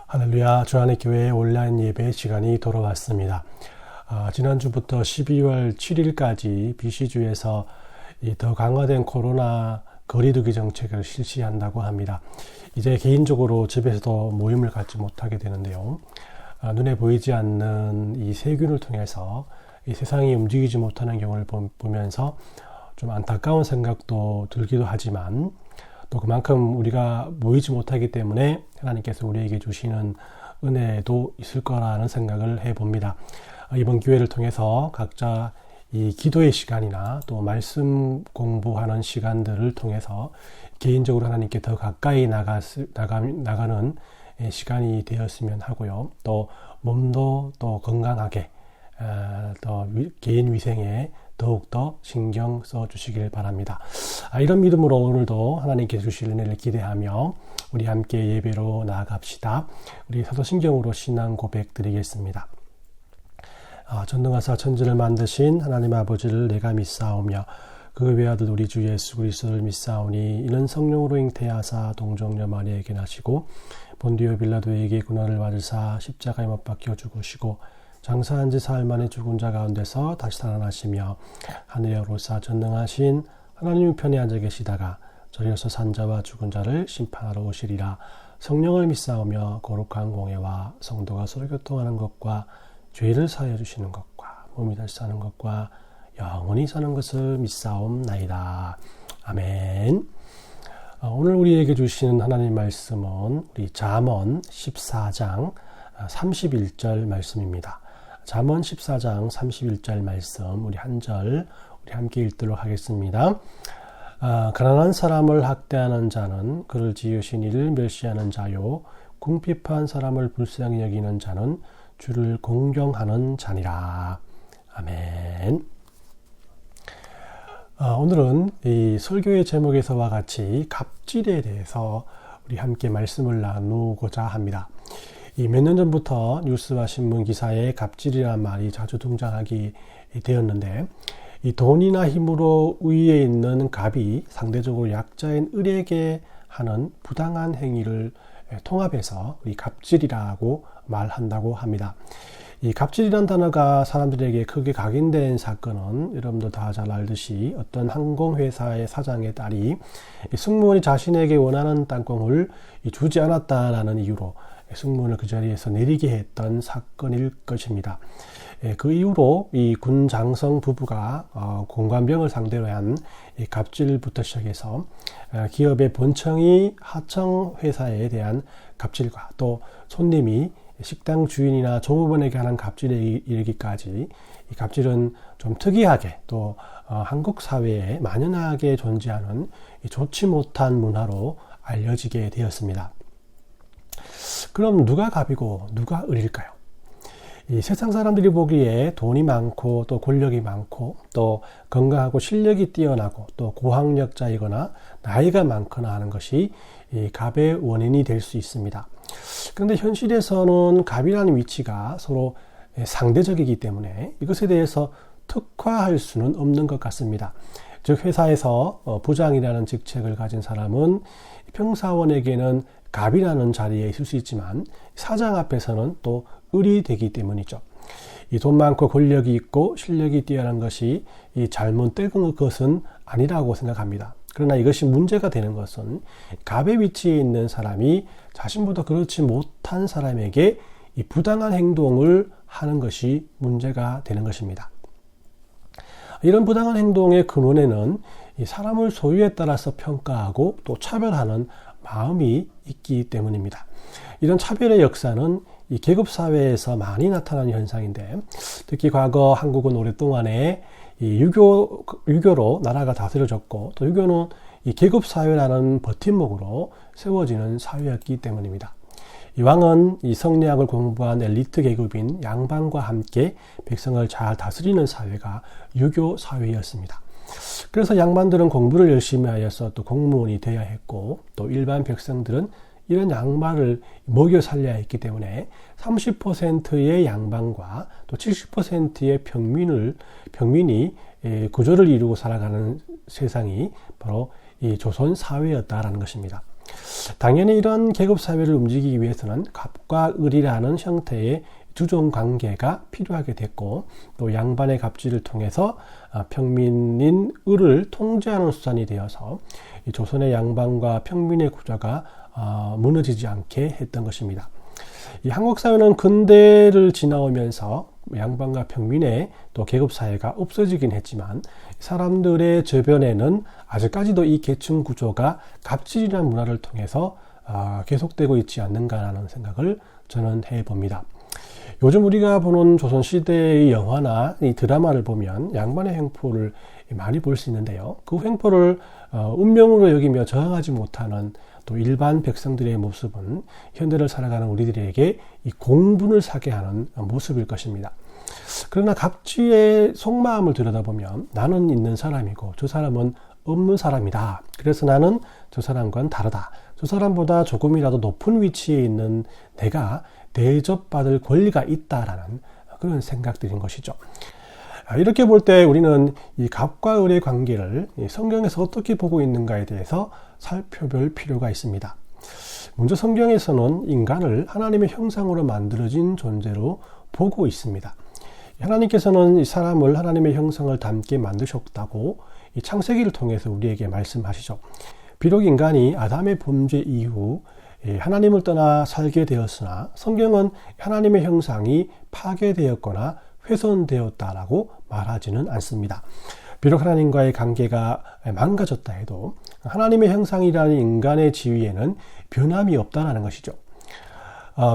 할렐루야, 주안의 교회 온라인 예배 시간이 돌아왔습니다. 지난주부터 12월 7일까지 BC주에서 더 강화된 코로나 거리두기 정책을 실시한다고 합니다. 이제 개인적으로 집에서도 모임을 갖지 못하게 되는데요. 눈에 보이지 않는 이 세균을 통해서 이 세상이 움직이지 못하는 경우를 보면서 좀 안타까운 생각도 들기도 하지만 또 그만큼 우리가 모이지 못하기 때문에 하나님께서 우리에게 주시는 은혜도 있을 거라는 생각을 해봅니다. 이번 기회를 통해서 각자 이 기도의 시간이나 또 말씀 공부하는 시간들을 통해서 개인적으로 하나님께 더 가까이 나가는 시간이 되었으면 하고요. 또 몸도 또 건강하게 또 개인 위생에 더욱더 신경 써주시길 바랍니다. 이런 믿음으로 오늘도 하나님께 주실 은혜를 기대하며 우리 함께 예배로 나아갑시다. 우리 사도신경으로 신앙 고백 드리겠습니다. 전능하사 천지를 만드신 하나님 아버지를 내가 믿사오며 그 외아들 우리 주 예수 그리스도를 믿사오니 이는 성령으로 잉태하사 동정녀 마리아에게 나시고 본디오 빌라도에게 고난을 받으사 십자가에 못 박혀 죽으시고 장사한 지 사흘 만에 죽은 자 가운데서 다시 살아나시며 하늘에 오르사 전능하신 하나님 편에 앉아 계시다가 저리로서 산 자와 죽은 자를 심판하러 오시리라. 성령을 믿사오며 거룩한 공회와 성도가 서로 교통하는 것과 죄를 사하여 주시는 것과 몸이 다시 사는 것과 영원히 사는 것을 믿사옵나이다. 아멘. 오늘 우리에게 주시는 하나님 말씀은 우리 잠언 14장 31절 말씀입니다. 잠언 14장 31절 말씀 우리 한 절 우리 함께 읽도록 하겠습니다. 가난한 사람을 학대하는 자는 그를 지으신 이를 멸시하는 자요 궁핍한 사람을 불쌍히 여기는 자는 주를 공경하는 자니라. 아멘. 오늘은 이 설교의 제목에서와 같이 갑질에 대해서 우리 함께 말씀을 나누고자 합니다. 몇 년 전부터 뉴스와 신문 기사에 갑질이라는 말이 자주 등장하게 되었는데 이 돈이나 힘으로 우위에 있는 갑이 상대적으로 약자인 을에게 하는 부당한 행위를 통합해서 이 갑질이라고 말한다고 합니다. 이 갑질이라는 단어가 사람들에게 크게 각인된 사건은 여러분도 다 잘 알듯이 어떤 항공회사의 사장의 딸이 승무원이 자신에게 원하는 땅콩을 주지 않았다라는 이유로 승무원을 그 자리에서 내리게 했던 사건일 것입니다. 그 이후로 이 군 장성 부부가 공관병을 상대로 한 갑질부터 시작해서 기업의 본청이 하청 회사에 대한 갑질과 또 손님이 식당 주인이나 종업원에게 하는 갑질에 이르기까지 이 갑질은 좀 특이하게 또 한국 사회에 만연하게 존재하는 좋지 못한 문화로 알려지게 되었습니다. 그럼 누가 갑이고 누가 을일까요? 이 세상 사람들이 보기에 돈이 많고 또 권력이 많고 또 건강하고 실력이 뛰어나고 또 고학력자이거나 나이가 많거나 하는 것이 이 갑의 원인이 될 수 있습니다. 그런데 현실에서는 갑이라는 위치가 서로 상대적이기 때문에 이것에 대해서 특화할 수는 없는 것 같습니다. 즉 회사에서 부장이라는 직책을 가진 사람은 평사원에게는 갑이라는 자리에 있을 수 있지만 사장 앞에서는 또 을이 되기 때문이죠. 이 돈 많고 권력이 있고 실력이 뛰어난 것이 이 잘못된 것은 아니라고 생각합니다. 그러나 이것이 문제가 되는 것은 갑의 위치에 있는 사람이 자신보다 그렇지 못한 사람에게 이 부당한 행동을 하는 것이 문제가 되는 것입니다. 이런 부당한 행동의 근원에는 이 사람을 소유에 따라서 평가하고 또 차별하는 마음이 있기 때문입니다. 이런 차별의 역사는 이 계급사회에서 많이 나타나는 현상인데 특히 과거 한국은 오랫동안에 이 유교로 나라가 다스려졌고 또 유교는 이 계급사회라는 버팀목으로 세워지는 사회였기 때문입니다. 이 왕은 이 성리학을 공부한 엘리트 계급인 양반과 함께 백성을 잘 다스리는 사회가 유교 사회였습니다. 그래서 양반들은 공부를 열심히 하여서 또 공무원이 되어야 했고 또 일반 백성들은 이런 양반을 먹여 살려야 했기 때문에 30%의 양반과 또 70%의 평민이 구조를 이루고 살아가는 세상이 바로 이 조선 사회였다라는 것입니다. 당연히 이런 계급 사회를 움직이기 위해서는 갑과 을이라는 형태의 주종 관계가 필요하게 됐고, 또 양반의 갑질을 통해서 평민인 을을 통제하는 수단이 되어서 이 조선의 양반과 평민의 구조가 무너지지 않게 했던 것입니다. 이 한국 사회는 근대를 지나오면서 양반과 평민의 또 계급 사회가 없어지긴 했지만, 사람들의 저변에는 아직까지도 이 계층 구조가 갑질이라는 문화를 통해서 계속되고 있지 않는가라는 생각을 저는 해봅니다. 요즘 우리가 보는 조선시대의 영화나 이 드라마를 보면 양반의 횡포를 많이 볼 수 있는데요. 그 횡포를 운명으로 여기며 저항하지 못하는 또 일반 백성들의 모습은 현대를 살아가는 우리들에게 이 공분을 사게 하는 모습일 것입니다. 그러나 갑질의 속마음을 들여다보면 나는 있는 사람이고 저 사람은 없는 사람이다. 그래서 나는 저 사람과는 다르다. 저 사람보다 조금이라도 높은 위치에 있는 내가 대접받을 권리가 있다라는 그런 생각들인 것이죠. 이렇게 볼 때 우리는 이 갑과 을의 관계를 성경에서 어떻게 보고 있는가에 대해서 살펴볼 필요가 있습니다. 먼저 성경에서는 인간을 하나님의 형상으로 만들어진 존재로 보고 있습니다. 하나님께서는 이 사람을 하나님의 형상을 닮게 만드셨다고 이 창세기를 통해서 우리에게 말씀하시죠. 비록 인간이 아담의 범죄 이후 하나님을 떠나 살게 되었으나 성경은 하나님의 형상이 파괴되었거나 훼손되었다라고 말하지는 않습니다. 비록 하나님과의 관계가 망가졌다 해도 하나님의 형상이라는 인간의 지위에는 변함이 없다는 것이죠.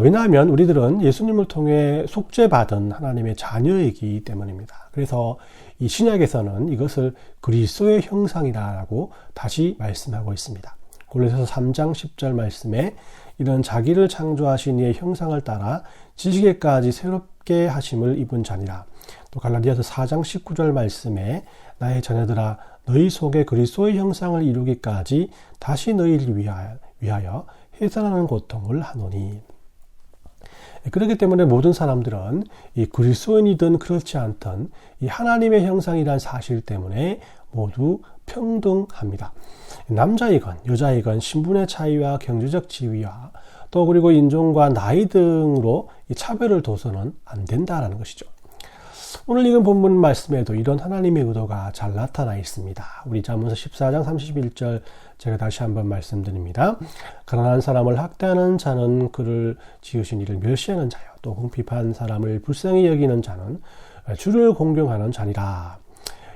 왜냐하면 우리들은 예수님을 통해 속죄받은 하나님의 자녀이기 때문입니다. 그래서 이 신약에서는 이것을 그리스도의 형상이라고 다시 말씀하고 있습니다. 골로새서 3장 10절 말씀에 이런 자기를 창조하신 이의 형상을 따라 지식에까지 새롭게 하심을 입은 자니라. 또 갈라디아서 4장 19절 말씀에 나의 자녀들아 너희 속에 그리스도의 형상을 이루기까지 다시 너희를 위하여 해산하는 고통을 하노니. 그렇기 때문에 모든 사람들은 이 그리스도인이든 그렇지 않든 이 하나님의 형상이란 사실 때문에 모두 평등합니다. 남자이건 여자이건 신분의 차이와 경제적 지위와 또 그리고 인종과 나이 등으로 이 차별을 둬서는 안 된다라는 것이죠. 오늘 읽은 본문 말씀에도 이런 하나님의 의도가 잘 나타나 있습니다. 우리 잠언서 14장 31절 제가 다시 한번 말씀드립니다. 가난한 사람을 학대하는 자는 그를 지으신 이를 멸시하는 자요. 또 궁핍한 사람을 불쌍히 여기는 자는 주를 공경하는 자니라.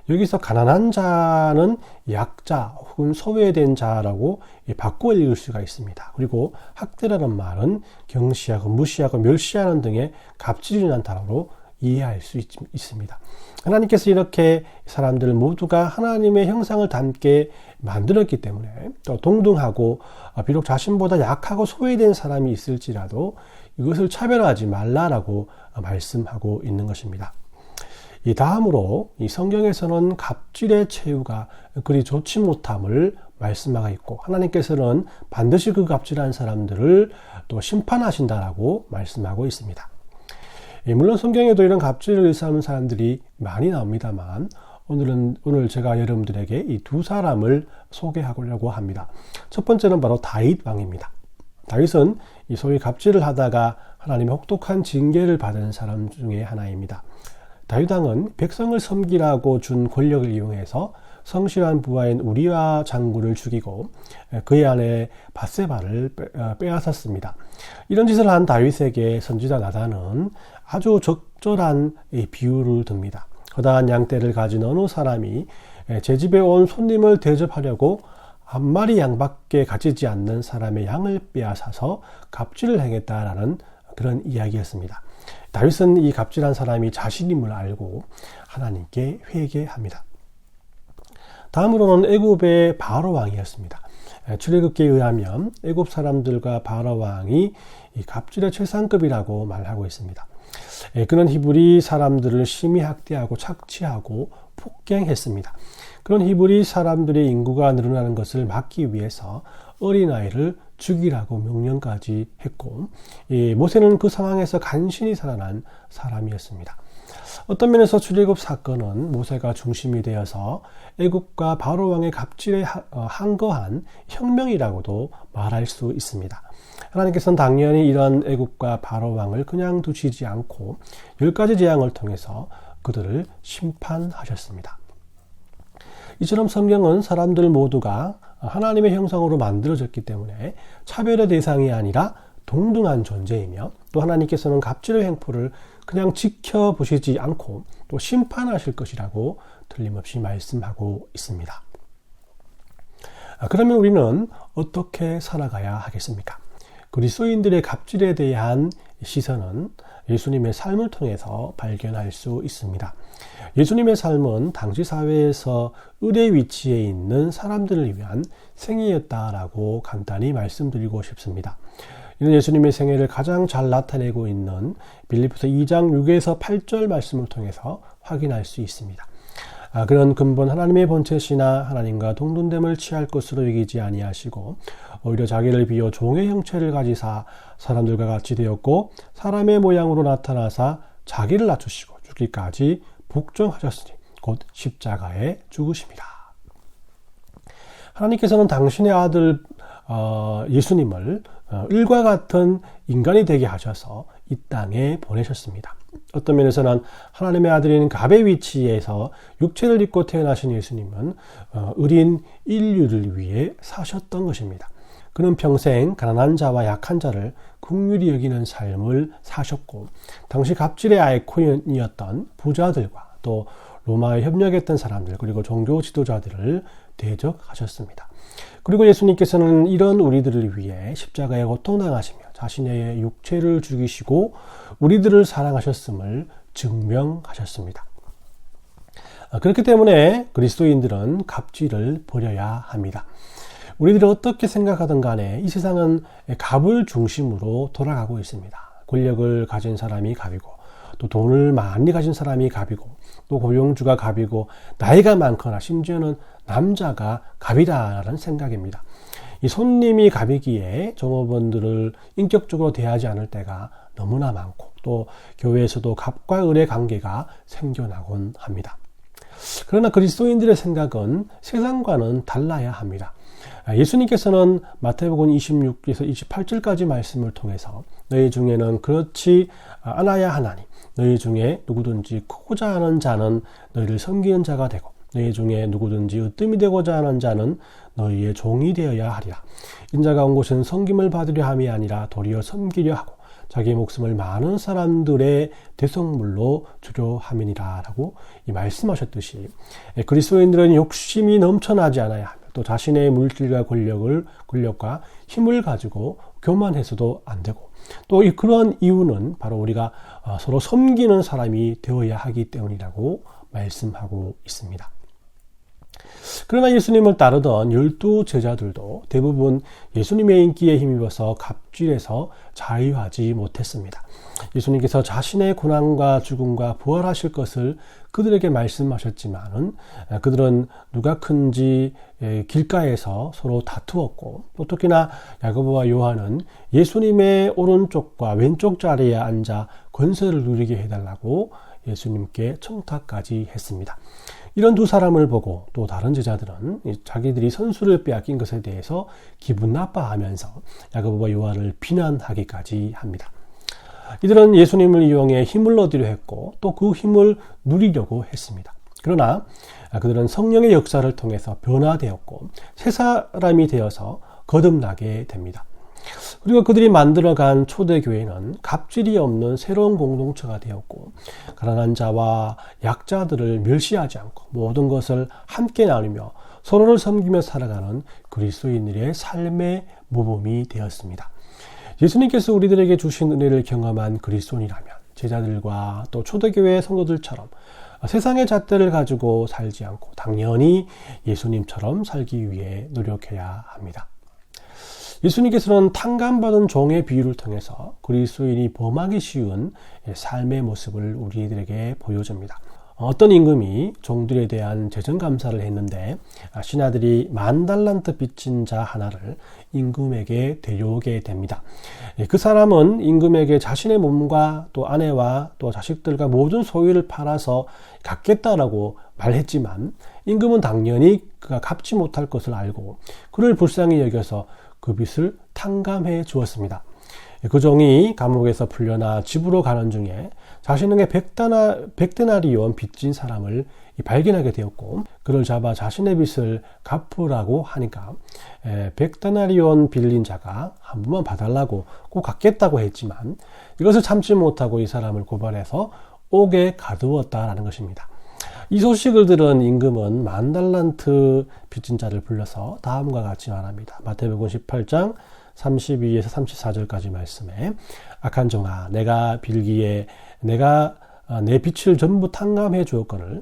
여기서 가난한 자는 약자 혹은 소외된 자라고 바꿔 읽을 수가 있습니다. 그리고 학대라는 말은 경시하고 무시하고 멸시하는 등의 갑질이라는 단어로 이해할 수 있습니다. 하나님께서 이렇게 사람들 모두가 하나님의 형상을 닮게 만들었기 때문에 또 동등하고 비록 자신보다 약하고 소외된 사람이 있을지라도 이것을 차별하지 말라라고 말씀하고 있는 것입니다. 이 다음으로 이 성경에서는 갑질의 최후가 그리 좋지 못함을 말씀하고 있고 하나님께서는 반드시 그 갑질한 사람들을 또 심판하신다라고 말씀하고 있습니다. 물론 성경에도 이런 갑질을 일삼는 사람들이 많이 나옵니다만 오늘 제가 여러분들에게 이 두 사람을 소개하려고 합니다. 첫 번째는 바로 다윗 왕입니다. 다윗은 이 소위 갑질을 하다가 하나님의 혹독한 징계를 받은 사람 중에 하나입니다. 다윗 왕은 백성을 섬기라고 준 권력을 이용해서 성실한 부하인 우리와 장군을 죽이고 그의 아내 밧세바를 빼앗았습니다. 이런 짓을 한 다윗에게 선지자 나단은 아주 적절한 비유를 듭니다. 거대한 양떼를 가진 어느 사람이 제 집에 온 손님을 대접하려고 한 마리 양밖에 가지지 않는 사람의 양을 빼앗아서 갑질을 행했다라는 그런 이야기였습니다. 다윗은 이 갑질한 사람이 자신임을 알고 하나님께 회개합니다. 다음으로는 애굽의 바로 왕이었습니다. 출애굽기에 의하면 애굽 사람들과 바로 왕이 이 갑질의 최상급이라고 말하고 있습니다. 그는 히브리 사람들을 심히 학대하고 착취하고 폭행했습니다. 그런 히브리 사람들의 인구가 늘어나는 것을 막기 위해서 어린아이를 죽이라고 명령까지 했고, 모세는 그 상황에서 간신히 살아난 사람이었습니다. 어떤 면에서 출애굽 사건은 모세가 중심이 되어서 애굽과 바로 왕의 갑질에 항거한 혁명이라고도 말할 수 있습니다. 하나님께서는 당연히 이런 애굽과 바로 왕을 그냥 두시지 않고 10가지 재앙을 통해서 그들을 심판하셨습니다. 이처럼 성경은 사람들 모두가 하나님의 형상으로 만들어졌기 때문에 차별의 대상이 아니라 동등한 존재이며, 또 하나님께서는 갑질의 횡포를 그냥 지켜보시지 않고 또 심판하실 것이라고 틀림없이 말씀하고 있습니다. 그러면 우리는 어떻게 살아가야 하겠습니까? 그리스도인들의 갑질에 대한 시선은 예수님의 삶을 통해서 발견할 수 있습니다. 예수님의 삶은 당시 사회에서 을의 위치에 있는 사람들을 위한 생애였다라고 간단히 말씀드리고 싶습니다. 이는 예수님의 생애를 가장 잘 나타내고 있는 빌립보서 2장 6에서 8절 말씀을 통해서 확인할 수 있습니다. 그런 근본 하나님의 본체시나 하나님과 동등됨을 취할 것으로 여기지 아니하시고 오히려 자기를 비워 종의 형체를 가지사 사람들과 같이 되었고 사람의 모양으로 나타나사 자기를 낮추시고 죽기까지 복종하셨으니 곧 십자가에 죽으십니다. 하나님께서는 당신의 아들 예수님을 을과 같은 인간이 되게 하셔서 이 땅에 보내셨습니다. 어떤 면에서는 하나님의 아들인 갑의 위치에서 육체를 입고 태어나신 예수님은 을인 인류를 위해 사셨던 것입니다. 그는 평생 가난한 자와 약한 자를 긍휼히 여기는 삶을 사셨고, 당시 갑질의 아이콘이었던 부자들과 또 로마에 협력했던 사람들, 그리고 종교 지도자들을 대적하셨습니다. 그리고 예수님께서는 이런 우리들을 위해 십자가에 고통당하시며 자신의 육체를 죽이시고 우리들을 사랑하셨음을 증명하셨습니다. 그렇기 때문에 그리스도인들은 갑질을 버려야 합니다. 우리들이 어떻게 생각하든 간에 이 세상은 갑을 중심으로 돌아가고 있습니다. 권력을 가진 사람이 갑이고, 또 돈을 많이 가진 사람이 갑이고, 또 고용주가 갑이고, 나이가 많거나 심지어는 남자가 갑이다라는 생각입니다. 이 손님이 갑이기에 종업원들을 인격적으로 대하지 않을 때가 너무나 많고, 또 교회에서도 갑과 을의 관계가 생겨나곤 합니다. 그러나 그리스도인들의 생각은 세상과는 달라야 합니다. 예수님께서는 마태복음 26에서 28절까지 말씀을 통해서 너희 중에는 그렇지 않아야 하나니 너희 중에 누구든지 크고자 하는 자는 너희를 섬기는 자가 되고 너희 중에 누구든지 으뜸이 되고자 하는 자는 너희의 종이 되어야 하리라. 인자가 온 곳은 섬김을 받으려 함이 아니라 도리어 섬기려 하고 자기의 목숨을 많은 사람들의 대속물로 주려 함이니라 라고 이 말씀하셨듯이 그리스도인들은 욕심이 넘쳐나지 않아야 하며 또 자신의 물질과 권력과 힘을 가지고 교만해서도 안 되고 또 그런 이유는 바로 우리가 서로 섬기는 사람이 되어야 하기 때문이라고 말씀하고 있습니다. 그러나 예수님을 따르던 12 제자들도 대부분 예수님의 인기에 힘입어서 갑질에서 자유하지 못했습니다. 예수님께서 자신의 고난과 죽음과 부활하실 것을 그들에게 말씀하셨지만은 그들은 누가 큰지 길가에서 서로 다투었고 또 특히나 야고보와 요한은 예수님의 오른쪽과 왼쪽 자리에 앉아 권세를 누리게 해달라고 예수님께 청탁까지 했습니다. 이런 두 사람을 보고 또 다른 제자들은 자기들이 선수를 빼앗긴 것에 대해서 기분 나빠하면서 야고보와 요한을 비난하기까지 합니다. 이들은 예수님을 이용해 힘을 얻으려 했고 또 그 힘을 누리려고 했습니다. 그러나 그들은 성령의 역사를 통해서 변화되었고 새 사람이 되어서 거듭나게 됩니다. 그리고 그들이 만들어간 초대교회는 갑질이 없는 새로운 공동체가 되었고 가난한 자와 약자들을 멸시하지 않고 모든 것을 함께 나누며 서로를 섬기며 살아가는 그리스도인들의 삶의 모범이 되었습니다. 예수님께서 우리들에게 주신 은혜를 경험한 그리스도인이라면 제자들과 또 초대교회 성도들처럼 세상의 잣대를 가지고 살지 않고 당연히 예수님처럼 살기 위해 노력해야 합니다. 예수님께서는 탕감받은 종의 비유를 통해서 그리스도인이 범하기 쉬운 삶의 모습을 우리들에게 보여줍니다. 어떤 임금이 종들에 대한 재정감사를 했는데 신하들이 10,000달란트 빚진 자 하나를 임금에게 데려오게 됩니다. 그 사람은 임금에게 자신의 몸과 또 아내와 또 자식들과 모든 소유를 팔아서 갚겠다라고 말했지만 임금은 당연히 그가 갚지 못할 것을 알고 그를 불쌍히 여겨서 그 빚을 탕감해 주었습니다. 그 종이 감옥에서 풀려나 집으로 가는 중에 자신에게 100데나리온 빚진 사람을 발견하게 되었고 그를 잡아 자신의 빚을 갚으라고 하니까 100데나리온 빌린 자가 한 번만 봐달라고 꼭 갚겠다고 했지만 이것을 참지 못하고 이 사람을 고발해서 옥에 가두었다라는 것입니다. 이 소식을 들은 임금은 10,000달란트 빚진 자를 불러서 다음과 같이 말합니다. 마태복음 18장 32에서 34절까지 말씀에 악한 종아 내가 빌기에 내가 내 빚을 전부 탕감해 주었거늘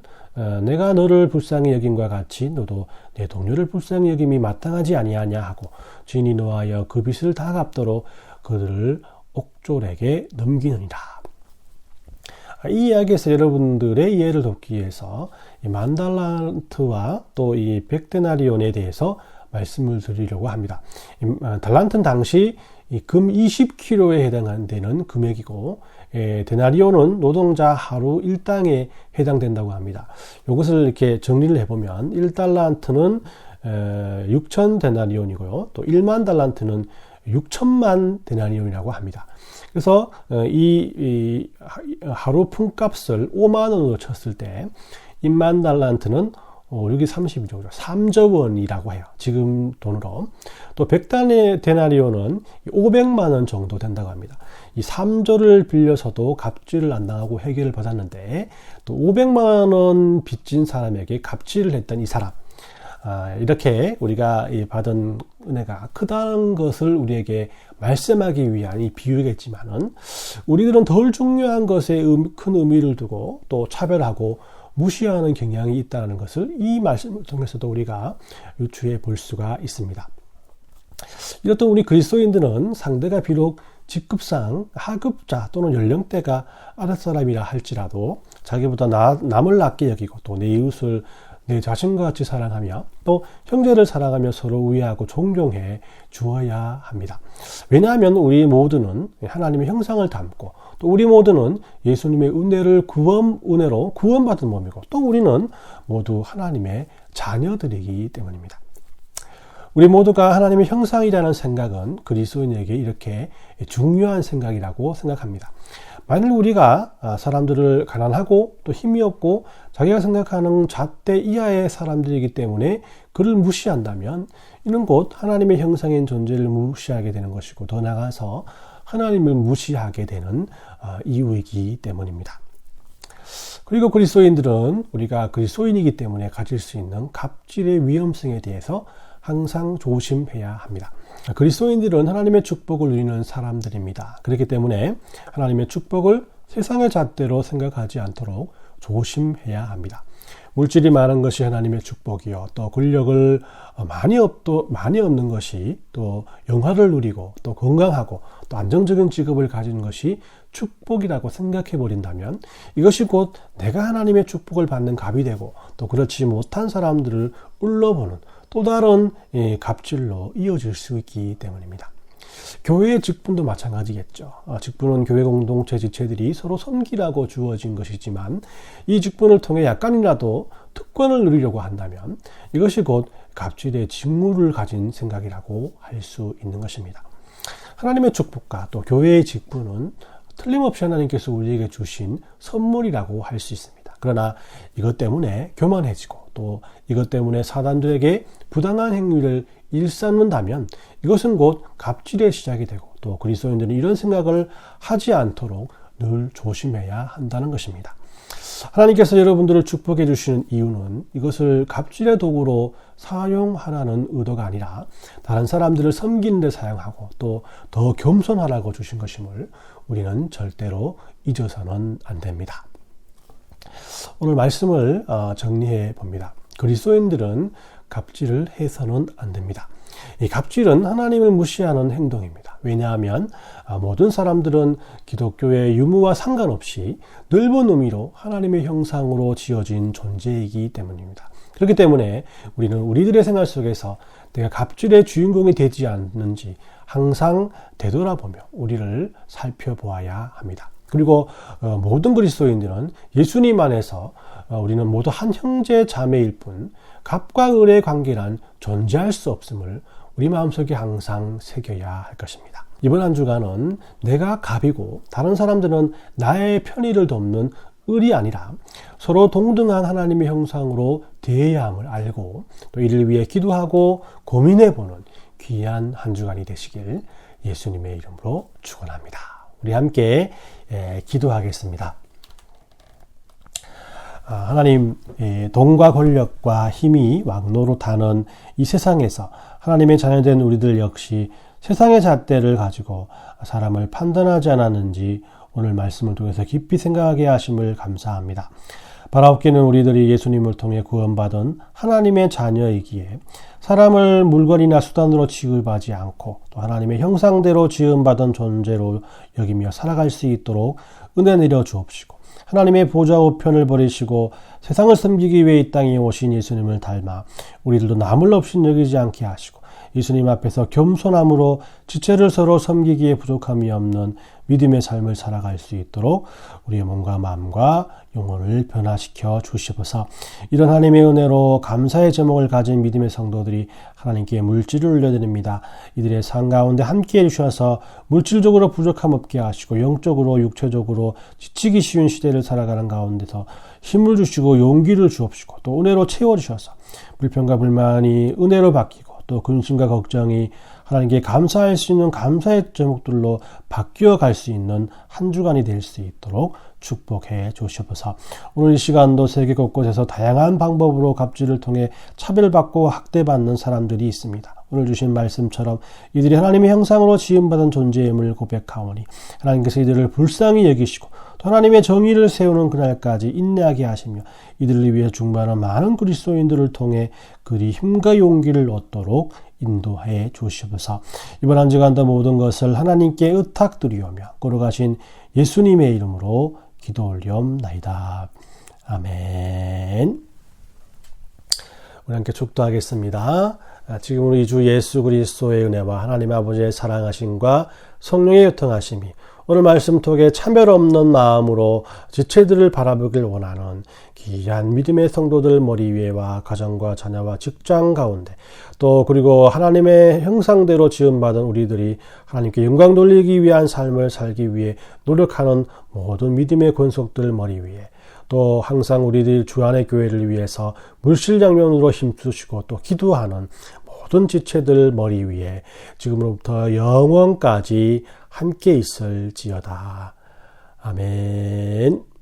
내가 너를 불쌍히 여김과 같이 너도 내 동료를 불쌍히 여김이 마땅하지 아니하냐 하고 주인이 노하여 그 빚을 다 갚도록 그들을 옥졸에게 넘기느니라. 이 이야기에서 여러분들의 이해를 돕기 위해서 이 10,000달란트와 또 이 100데나리온에 대해서 말씀을 드리려고 합니다. 달란트는 당시 금 20kg에 해당되는 금액이고 데나리온은 노동자 하루 일당에 해당된다고 합니다. 이것을 이렇게 정리를 해보면 1달란트는 6,000데나리온이고요. 또 10,000달란트는 6천만 데나리온이라고 합니다. 그래서 이 하루 품값을 5만 원으로 쳤을 때 10,000달란트는 여기 32조, 3조 원이라고 해요. 지금 돈으로. 또 100데나리온은 500만 원 정도 된다고 합니다. 이 3조를 빌려서도 갑질을 안 당하고 해결을 받았는데 또 500만 원 빚진 사람에게 갑질을 했던 이 사람. 이렇게 우리가 받은 은혜가 크다는 것을 우리에게 말씀하기 위한 이 비유겠지만은 우리들은 덜 중요한 것에 큰 의미를 두고 또 차별하고 무시하는 경향이 있다는 것을 이 말씀을 통해서도 우리가 유추해 볼 수가 있습니다. 이렇던 우리 그리스도인들은 상대가 비록 직급상 하급자 또는 연령대가 아랫사람이라 할지라도 자기보다 남을 낮게 여기고 또 내 이웃을 내 자신과 같이 사랑하며 또 형제를 사랑하며 서로 우애하고 존경해 주어야 합니다. 왜냐하면 우리 모두는 하나님의 형상을 담고 또 우리 모두는 예수님의 은혜로 구원받은 몸이고 또 우리는 모두 하나님의 자녀들이기 때문입니다. 우리 모두가 하나님의 형상이라는 생각은 그리스도인에게 이렇게 중요한 생각이라고 생각합니다. 만일 우리가 사람들을 가난하고 또 힘이 없고 자기가 생각하는 잣대 이하의 사람들이기 때문에 그를 무시한다면 이는 곧 하나님의 형상인 존재를 무시하게 되는 것이고 더 나아가서 하나님을 무시하게 되는 이유이기 때문입니다. 그리고 그리스도인들은 우리가 그리스도인이기 때문에 가질 수 있는 갑질의 위험성에 대해서 항상 조심해야 합니다. 그리스도인들은 하나님의 축복을 누리는 사람들입니다. 그렇기 때문에 하나님의 축복을 세상의 잣대로 생각하지 않도록 조심해야 합니다. 물질이 많은 것이 하나님의 축복이요. 또 권력을 많이 얻는 것이 또 영화를 누리고 또 건강하고 또 안정적인 직업을 가진 것이 축복이라고 생각해 버린다면 이것이 곧 내가 하나님의 축복을 받는 갑이 되고 또 그렇지 못한 사람들을 울러보는 또 다른 갑질로 이어질 수 있기 때문입니다. 교회의 직분도 마찬가지겠죠. 직분은 교회 공동체 지체들이 서로 섬기라고 주어진 것이지만 이 직분을 통해 약간이라도 특권을 누리려고 한다면 이것이 곧 갑질의 직무를 가진 생각이라고 할 수 있는 것입니다. 하나님의 축복과 또 교회의 직분은 틀림없이 하나님께서 우리에게 주신 선물이라고 할 수 있습니다. 그러나 이것 때문에 교만해지고 또 이것 때문에 사단들에게 부당한 행위를 일삼는다면 이것은 곧 갑질의 시작이 되고 또 그리스도인들은 이런 생각을 하지 않도록 늘 조심해야 한다는 것입니다. 하나님께서 여러분들을 축복해 주시는 이유는 이것을 갑질의 도구로 사용하라는 의도가 아니라 다른 사람들을 섬기는 데 사용하고 또 더 겸손하라고 주신 것임을 우리는 절대로 잊어서는 안 됩니다. 오늘 말씀을 정리해 봅니다. 그리스도인들은 갑질을 해서는 안 됩니다. 이 갑질은 하나님을 무시하는 행동입니다. 왜냐하면 모든 사람들은 기독교의 유무와 상관없이 넓은 의미로 하나님의 형상으로 지어진 존재이기 때문입니다. 그렇기 때문에 우리는 우리들의 생활 속에서 내가 갑질의 주인공이 되지 않는지 항상 되돌아보며 우리를 살펴보아야 합니다. 그리고 모든 그리스도인들은 예수님 안에서 우리는 모두 한 형제 자매일 뿐 갑과 을의 관계란 존재할 수 없음을 우리 마음속에 항상 새겨야 할 것입니다. 이번 한 주간은 내가 갑이고 다른 사람들은 나의 편의를 돕는 을이 아니라 서로 동등한 하나님의 형상으로 대해야 함을 알고 또 이를 위해 기도하고 고민해보는 귀한 한 주간이 되시길 예수님의 이름으로 축원합니다. 우리 함께 기도하겠습니다. 하나님, 돈과 권력과 힘이 왕노릇하는 이 세상에서 하나님의 자녀된 우리들 역시 세상의 잣대를 가지고 사람을 판단하지 않았는지 오늘 말씀을 통해서 깊이 생각하게 하심을 감사합니다. 바라옵기는 우리들이 예수님을 통해 구원받은 하나님의 자녀이기에 사람을 물건이나 수단으로 취급하지 않고 또 하나님의 형상대로 지음받은 존재로 여기며 살아갈 수 있도록 은혜 내려 주옵시고 하나님의 보좌 우편을 버리시고 세상을 섬기기 위해 이 땅에 오신 예수님을 닮아 우리들도 남을 없이 여기지 않게 하시고 예수님 앞에서 겸손함으로 지체를 서로 섬기기에 부족함이 없는 믿음의 삶을 살아갈 수 있도록 우리의 몸과 마음과 영혼을 변화시켜 주시옵소서. 이런 하나님의 은혜로 감사의 제목을 가진 믿음의 성도들이 하나님께 물질을 올려드립니다. 이들의 삶 가운데 함께해 주셔서 물질적으로 부족함 없게 하시고 영적으로 육체적으로 지치기 쉬운 시대를 살아가는 가운데서 힘을 주시고 용기를 주옵시고 또 은혜로 채워주셔서 불평과 불만이 은혜로 바뀌고 또 근심과 걱정이 하나님께 감사할 수 있는 감사의 제목들로 바뀌어 갈 수 있는 한 주간이 될 수 있도록 축복해 주시옵소서. 오늘 이 시간도 세계 곳곳에서 다양한 방법으로 갑질을 통해 차별받고 학대받는 사람들이 있습니다. 오늘 주신 말씀처럼 이들이 하나님의 형상으로 지음받은 존재임을 고백하오니 하나님께서 이들을 불쌍히 여기시고 또 하나님의 정의를 세우는 그날까지 인내하게 하시며 이들을 위해 중보하는 많은 그리스도인들을 통해 그리 힘과 용기를 얻도록 인도해 주시옵소서. 이번 한 주간도 모든 것을 하나님께 의탁드리오며 걸어가신 예수님의 이름으로 기도 올리옵나이다. 아멘. 우리 함께 축도하겠습니다. 지금으로 이 주 예수 그리스도의 은혜와 하나님 아버지의 사랑하심과 성령의 교통하심이 오늘 말씀 통해 차별 없는 마음으로 지체들을 바라보길 원하는 귀한 믿음의 성도들 머리 위에와 가정과 자녀와 직장 가운데 또 그리고 하나님의 형상대로 지음받은 우리들이 하나님께 영광 돌리기 위한 삶을 살기 위해 노력하는 모든 믿음의 권속들 머리 위에 또 항상 우리들 주안의 교회를 위해서 물실장면으로 힘쓰시고 또 기도하는 모든 지체들 머리 위에 지금으로부터 영원까지 함께 있을지어다. 아멘.